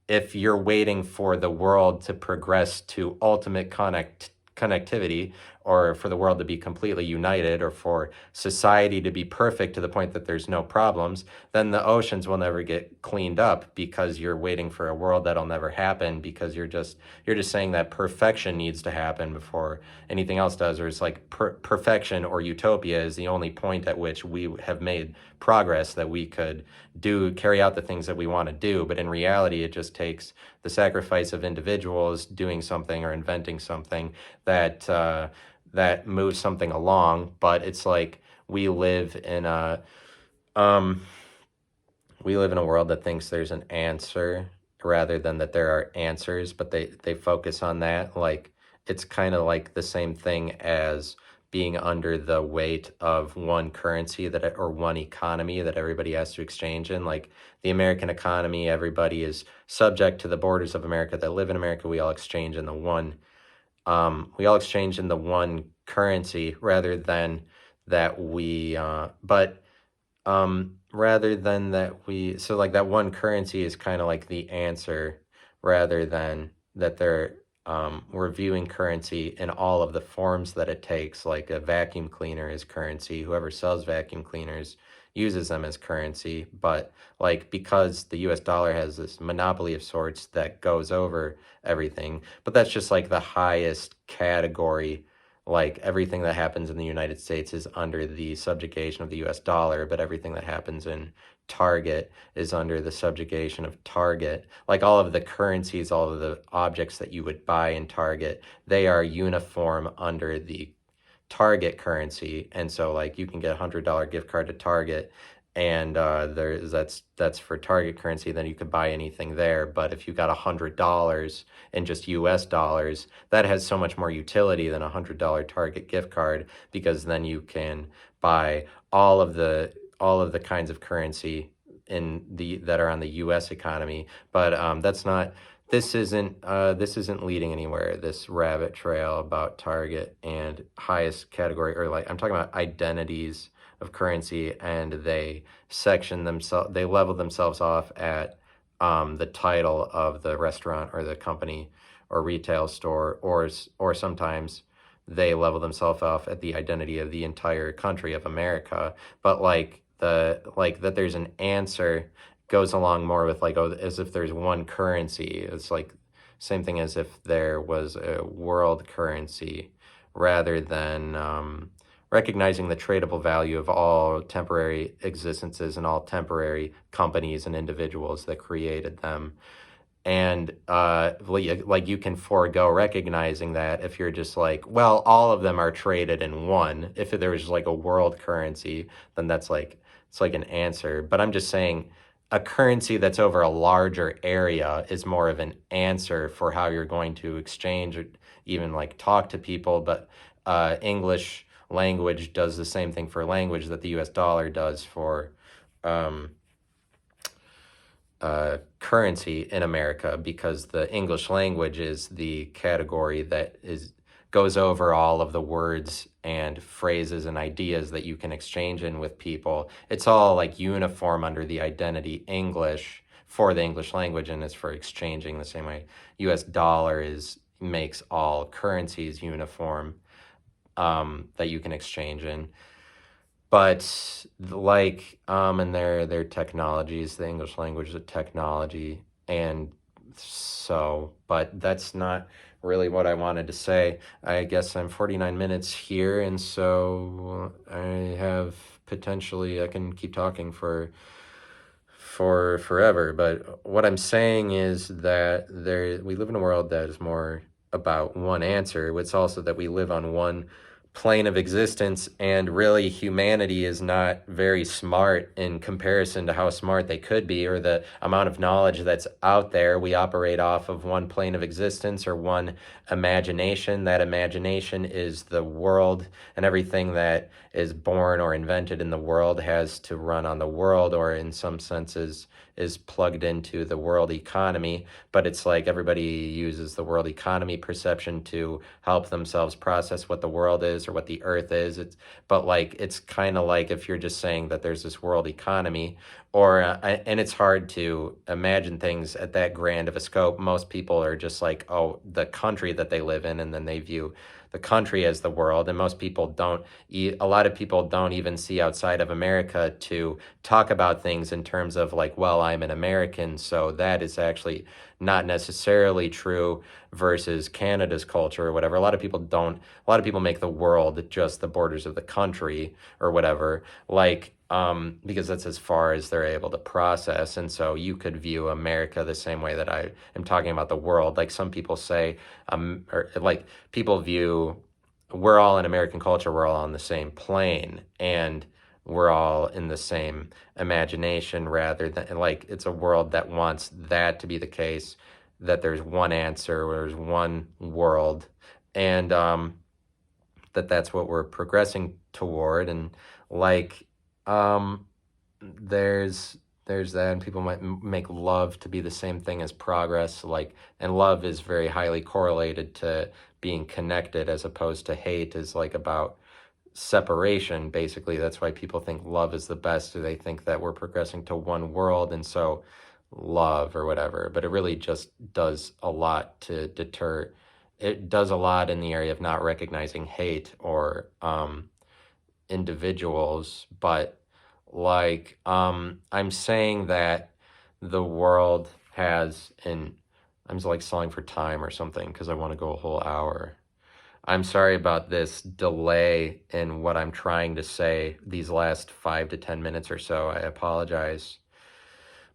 if you're waiting for the world to progress to ultimate connectivity, or for the world to be completely united, or for society to be perfect to the point that there's no problems, then the oceans will never get cleaned up, because you're waiting for a world that'll never happen, because you're just saying that perfection needs to happen before anything else does. Or it's like perfection or utopia is the only point at which we have made progress, that we could carry out the things that we want to do. But in reality, it just takes the sacrifice of individuals doing something or inventing something that that moves something along. But it's like we live in a world that thinks there's an answer rather than that there are answers, but they focus on that. Like, it's kind of like the same thing as being under the weight of one currency or one economy that everybody has to exchange in. Like the American economy, everybody is subject to the borders of America that live in America. We all exchange in the one currency, rather than that we rather than that we so like that one currency is kind of like the answer, rather than that we're viewing currency in all of the forms that it takes. Like a vacuum cleaner is currency. Whoever sells vacuum cleaners uses them as currency. But like, because the US dollar has this monopoly of sorts that goes over everything, but that's just like the highest category. Like, everything that happens in the United States is under the subjugation of the US dollar, but everything that happens in Target is under the subjugation of Target. Like, all of the currencies, all of the objects that you would buy in Target, they are uniform under the Target currency. And so like, you can get $100 gift card to Target, and that's for Target currency, then you could buy anything there. But if you got $100 in just US dollars, that has so much more utility than a $100 Target gift card, because then you can buy all of the kinds of currency that are on the US economy. But this isn't leading anywhere, this rabbit trail about Target and highest category, or like, I'm talking about identities of currency, and they level themselves off at the title of the restaurant or the company or retail store, or sometimes they level themselves off at the identity of the entire country of America. But like that there's an answer goes along more with like, oh, as if there's one currency. It's like same thing as if there was a world currency, rather than recognizing the tradable value of all temporary existences and all temporary companies and individuals that created them. And like, you can forego recognizing that if you're just like, well, all of them are traded in one. If there was like a world currency, then it's like an answer. But I'm just saying, a currency that's over a larger area is more of an answer for how you're going to exchange or even like talk to people. But English language does the same thing for language that the US dollar does for currency in America, because the English language is the category that goes over all of the words and phrases and ideas that you can exchange in with people. It's all like uniform under the identity English for the English language, and it's for exchanging the same way. US dollar makes all currencies uniform that you can exchange in. But like, and their technologies, the English language is a technology. And so, but that's not really what I wanted to say. I guess I'm 49 minutes here, and so I can keep talking for forever. But what I'm saying is that we live in a world that is more about one answer. It's also that we live on one plane of existence, and really humanity is not very smart in comparison to how smart they could be, or the amount of knowledge that's out there. We operate off of one plane of existence or one imagination. That imagination is the world, and everything that is born or invented in the world has to run on the world, or in some senses is plugged into the world economy. But it's like everybody uses the world economy perception to help themselves process what the world is or what the earth is. But like it's kind of like if you're just saying that there's this world economy, or and it's hard to imagine things at that grand of a scope. Most people are just like, oh, the country that they live in, and then they view the country as the world. And most people don't, a lot of people don't even see outside of America to talk about things in terms of like, well, I'm an American, so that is actually not necessarily true versus Canada's culture or whatever. A lot of people make the world just the borders of the country or whatever, like, because that's as far as they're able to process. And so you could view America the same way that I am talking about the world. Like some people say, or like people view, we're all in American culture, we're all on the same plane, and we're all in the same imagination, rather than like it's a world that wants that to be the case, that there's one answer, there's one world, and that's what we're progressing toward. And like there's that, and people might make love to be the same thing as progress, like, and love is very highly correlated to being connected, as opposed to hate is like about separation. Basically, that's why people think love is the best, so they think that we're progressing to one world, and so love or whatever. But it really just does a lot to deter. It does a lot in the area of not recognizing hate or individuals. But like I'm saying that the world has an, I'm just like stalling for time or something because I want to go a whole hour. I'm sorry about this delay in what I'm trying to say these last 5 to 10 minutes or so. I apologize.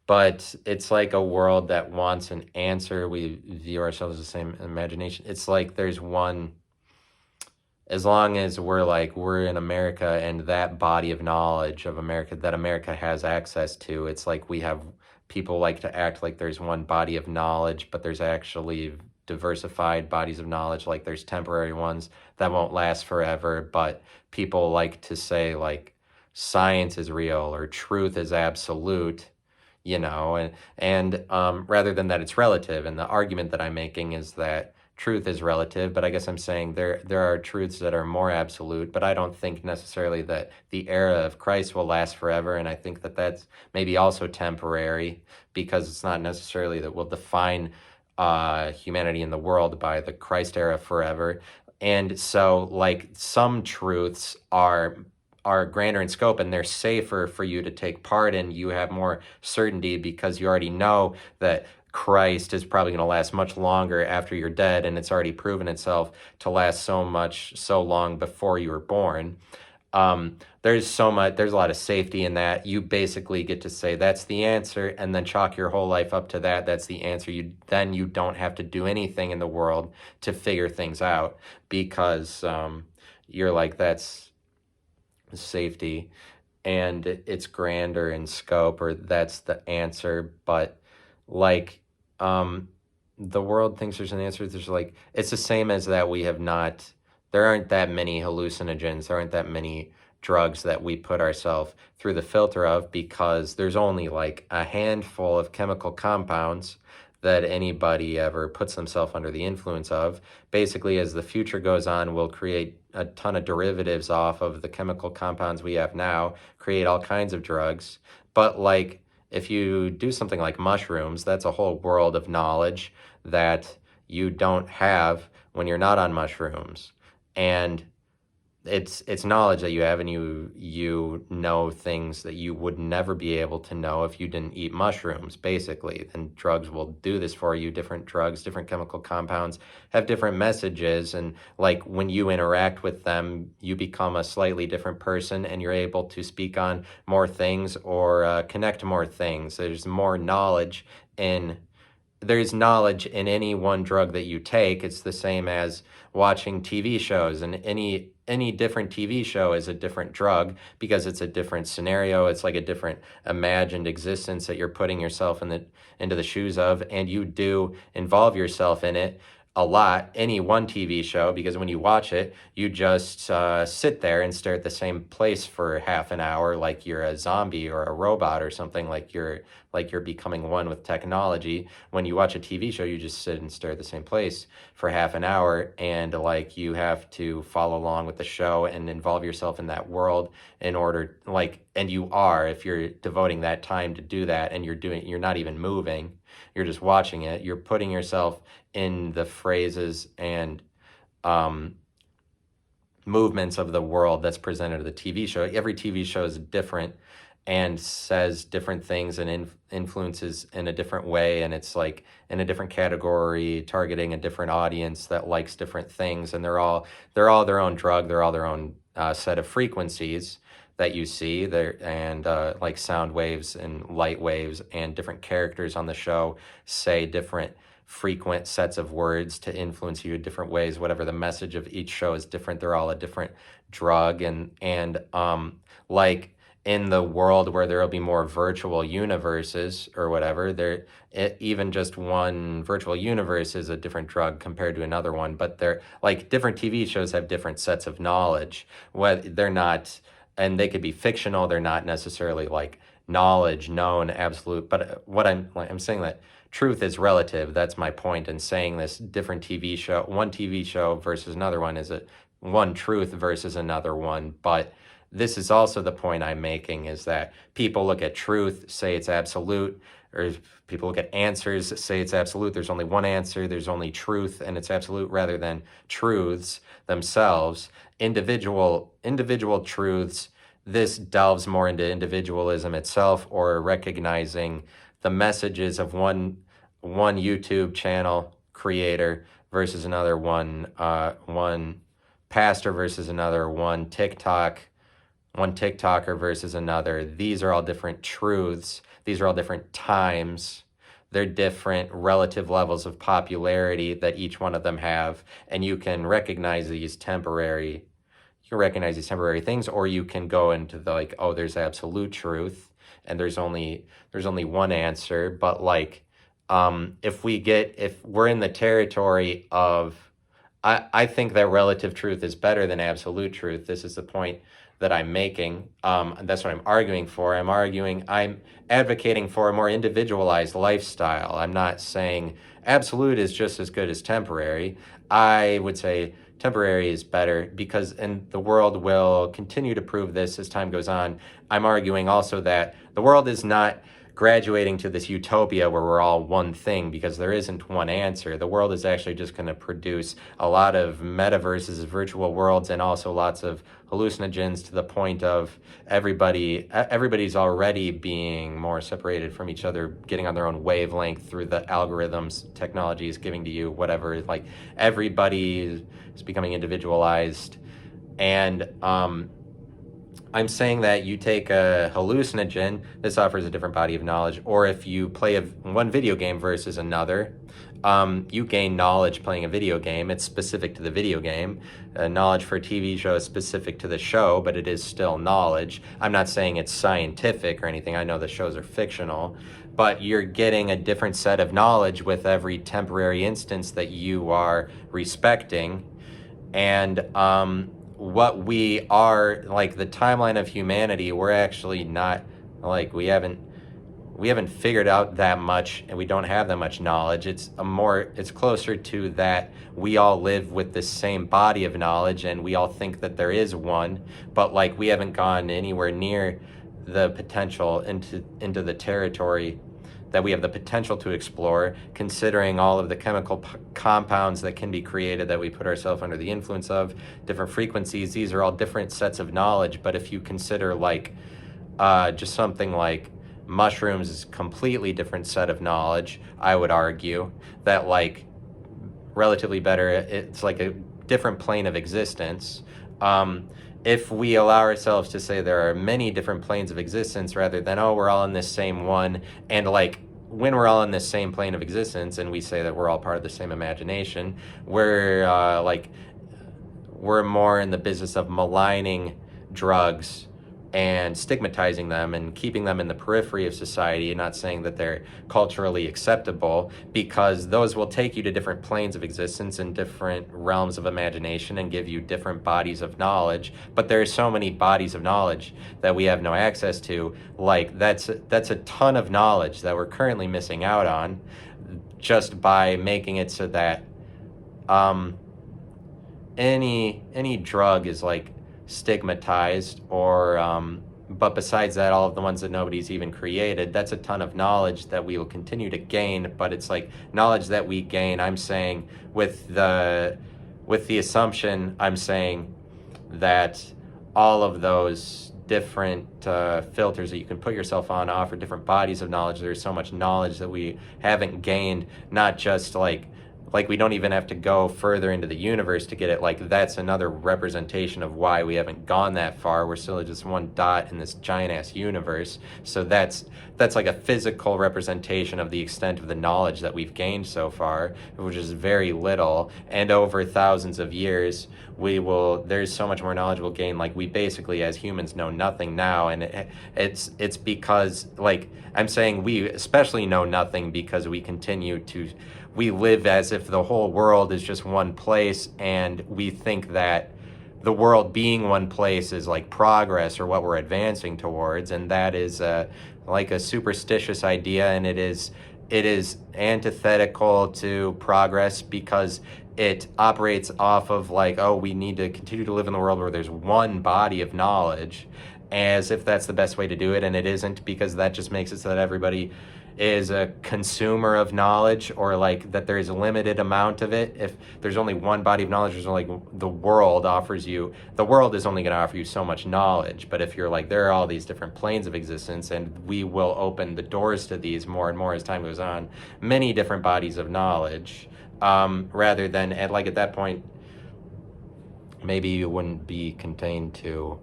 But it's like a world that wants an answer. We view ourselves as the same imagination. It's like there's one, as long as we're in America, and that body of knowledge of America that America has access to, it's like we have, people like to act like there's one body of knowledge, but there's actually diversified bodies of knowledge. Like there's temporary ones that won't last forever, but people like to say like science is real or truth is absolute, and rather than that it's relative. And the argument that I'm making is that truth is relative, but I guess I'm saying there are truths that are more absolute, but I don't think necessarily that the era of Christ will last forever. And I think that that's maybe also temporary, because it's not necessarily that we'll define humanity in the world by the Christ era forever. And so like some truths are grander in scope, and they're safer for you to take part in. You have more certainty because you already know that Christ is probably going to last much longer after you're dead, and it's already proven itself to last so long before you were born. There's a lot of safety in that. You basically get to say that's the answer, and then chalk your whole life up to that. That's the answer. You don't have to do anything in the world to figure things out, because you're like, that's safety, and it's grander in scope, or that's the answer. But like the world thinks there's an answer. There's like, it's the same as that there aren't that many hallucinogens, there aren't that many drugs that we put ourselves through the filter of, because there's only like a handful of chemical compounds that anybody ever puts themselves under the influence of. Basically, as the future goes on, we'll create a ton of derivatives off of the chemical compounds we have now, create all kinds of drugs. But like, if you do something like mushrooms, that's a whole world of knowledge that you don't have when you're not on mushrooms. And it's knowledge that you have, and you know things that you would never be able to know if you didn't eat mushrooms, basically. And drugs will do this for you. Different drugs, different chemical compounds have different messages, and like when you interact with them, you become a slightly different person, and you're able to speak on more things or connect more things. There's more knowledge in there's knowledge in any one drug that you take. It's the same as watching TV shows, and any different TV show is a different drug because it's a different scenario. It's like a different imagined existence that you're putting yourself into the shoes of, and you do involve yourself in it a lot, any one TV show, because when you watch it, you just sit there and stare at the same place for half an hour like you're a zombie or a robot or something, like you're becoming one with technology. When you watch a TV show, you just sit and stare at the same place for half an hour, and like you have to follow along with the show and involve yourself in that world in order, like, and you are, if you're devoting that time to do that, and you're not even moving, you're just watching it, you're putting yourself in the phrases and movements of the world that's presented to the TV show. Every TV show is different and says different things and influences in a different way, and it's like in a different category, targeting a different audience that likes different things, and they're all their own drug, they're all their own set of frequencies that you see there, and like sound waves and light waves, and different characters on the show say different frequent sets of words to influence you in different ways. Whatever the message of each show is different, they're all a different drug. And like in the world where there will be more virtual universes or whatever, even just one virtual universe is a different drug compared to another one. But they're like different TV shows have different sets of knowledge. They're not, and they could be fictional. They're not necessarily like knowledge, known, absolute. But what I'm saying that truth is relative. That's my point in saying this. Different TV show, one TV show versus another one is one truth versus another one. But this is also the point I'm making, is that people look at truth, say it's absolute, or people look at answers, say it's absolute. There's only one answer, there's only truth, and it's absolute, rather than truths themselves. Individual truths, this delves more into individualism itself, or recognizing the messages of one YouTube channel creator versus another, one pastor versus another, one TikToker versus another. These are all different truths. These are all different times. They're different relative levels of popularity that each one of them have, and you can recognize these temporary. You can recognize these temporary things, or you can go into the like, oh, there's absolute truth, and there's only one answer. But like, if we're in the territory of, I think that relative truth is better than absolute truth. This is the point that I'm making. That's what I'm arguing for. I'm advocating for a more individualized lifestyle. I'm not saying absolute is just as good as temporary. I would say temporary is better, because, and the world will continue to prove this as time goes on. I'm arguing also that the world is not graduating to this utopia where we're all one thing, because there isn't one answer. The world is actually just going to produce a lot of metaverses, virtual worlds, and also lots of hallucinogens, to the point of everybody's already being more separated from each other, getting on their own wavelength through the algorithms technology is giving to you, whatever. Like, everybody is becoming individualized. And I'm saying that you take a hallucinogen, this offers a different body of knowledge, or if you play one video game versus another, you gain knowledge playing a video game. It's specific to the video game. Knowledge for a TV show is specific to the show, but it is still knowledge. I'm not saying it's scientific or anything. I know the shows are fictional, but you're getting a different set of knowledge with every temporary instance that you are respecting. And what we are, like the timeline of humanity, we're actually not, like, we haven't figured out that much, and we don't have that much knowledge. It's closer to that we all live with the same body of knowledge, and we all think that there is one, but like we haven't gone anywhere near the potential into the territory that we have the potential to explore, considering all of the chemical compounds that can be created that we put ourselves under the influence of, different frequencies. These are all different sets of knowledge. But if you consider like just something like mushrooms is a completely different set of knowledge, I would argue that, like, relatively better, it's like a different plane of existence. If we allow ourselves to say there are many different planes of existence, rather than, oh, we're all in this same one, and like when we're all in this same plane of existence and we say that we're all part of the same imagination, we're we're more in the business of maligning drugs and stigmatizing them and keeping them in the periphery of society, and not saying that they're culturally acceptable, because those will take you to different planes of existence and different realms of imagination and give you different bodies of knowledge. But there are so many bodies of knowledge that we have no access to. Like, that's a ton of knowledge that we're currently missing out on, just by making it so that any drug is like stigmatized, or but besides that, all of the ones that nobody's even created, that's a ton of knowledge that we will continue to gain. But it's like knowledge that we gain, I'm saying, with the assumption, I'm saying, that all of those different filters that you can put yourself on offer different bodies of knowledge. There's so much knowledge that we haven't gained, not just like we don't even have to go further into the universe to get it. Like, that's another representation of why we haven't gone that far. We're still just one dot in this giant ass universe. So that's like a physical representation of the extent of the knowledge that we've gained so far, which is very little. And over thousands of years, there's so much more knowledge we'll gain. Like, we basically as humans know nothing now, and it's because, like, I'm saying we especially know nothing because we live as if the whole world is just one place, and we think that the world being one place is like progress or what we're advancing towards, and that is like a superstitious idea, and it is antithetical to progress, because it operates off of like, oh, we need to continue to live in the world where there's one body of knowledge, as if that's the best way to do it. And it isn't, because that just makes it so that everybody is a consumer of knowledge, or like that there is a limited amount of it. If there's only one body of knowledge, there's only the world is only going to offer you so much knowledge. But if you're like, there are all these different planes of existence, and we will open the doors to these more and more as time goes on, many different bodies of knowledge, rather than at that point, maybe you wouldn't be contained to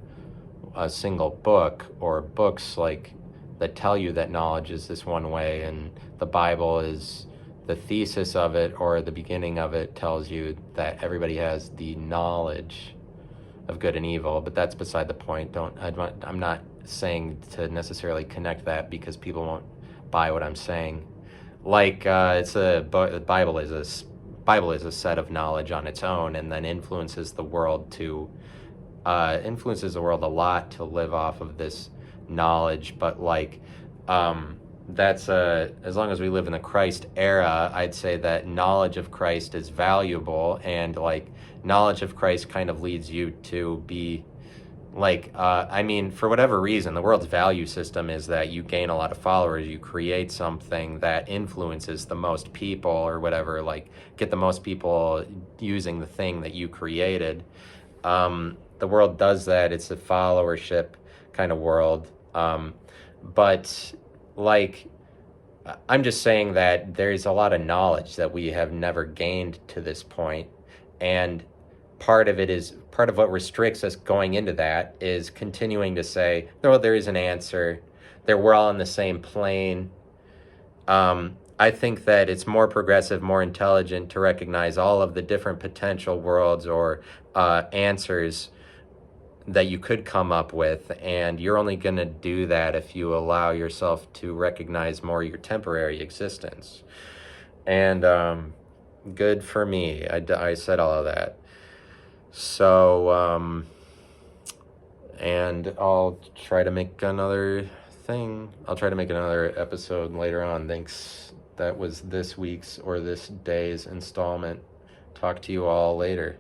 a single book, or books like that tell you that knowledge is this one way, and the Bible is the thesis of it, or the beginning of it tells you that everybody has the knowledge of good and evil. But that's beside the point. I'm not saying to necessarily connect that, because people won't buy what I'm saying. Like, the Bible is a set of knowledge on its own, and then influences the world a lot to live off of this knowledge. But like, that's as long as we live in the Christ era, I'd say that knowledge of Christ is valuable, and like knowledge of Christ kind of leads you to be like, I mean, for whatever reason, the world's value system is that you gain a lot of followers, you create something that influences the most people, or whatever, like get the most people using the thing that you created. The world does that. It's a followership kind of world. But like, I'm just saying that there's a lot of knowledge that we have never gained to this point, and part of what restricts us going into that is continuing to say, no, there is an answer, we're all on the same plane. I think that it's more progressive, more intelligent to recognize all of the different potential worlds, or answers that you could come up with, and you're only going to do that if you allow yourself to recognize more your temporary existence. And good for me. I said all of that. So, and I'll try to make another episode later on. Thanks. That was this week's or this day's installment. Talk to you all later.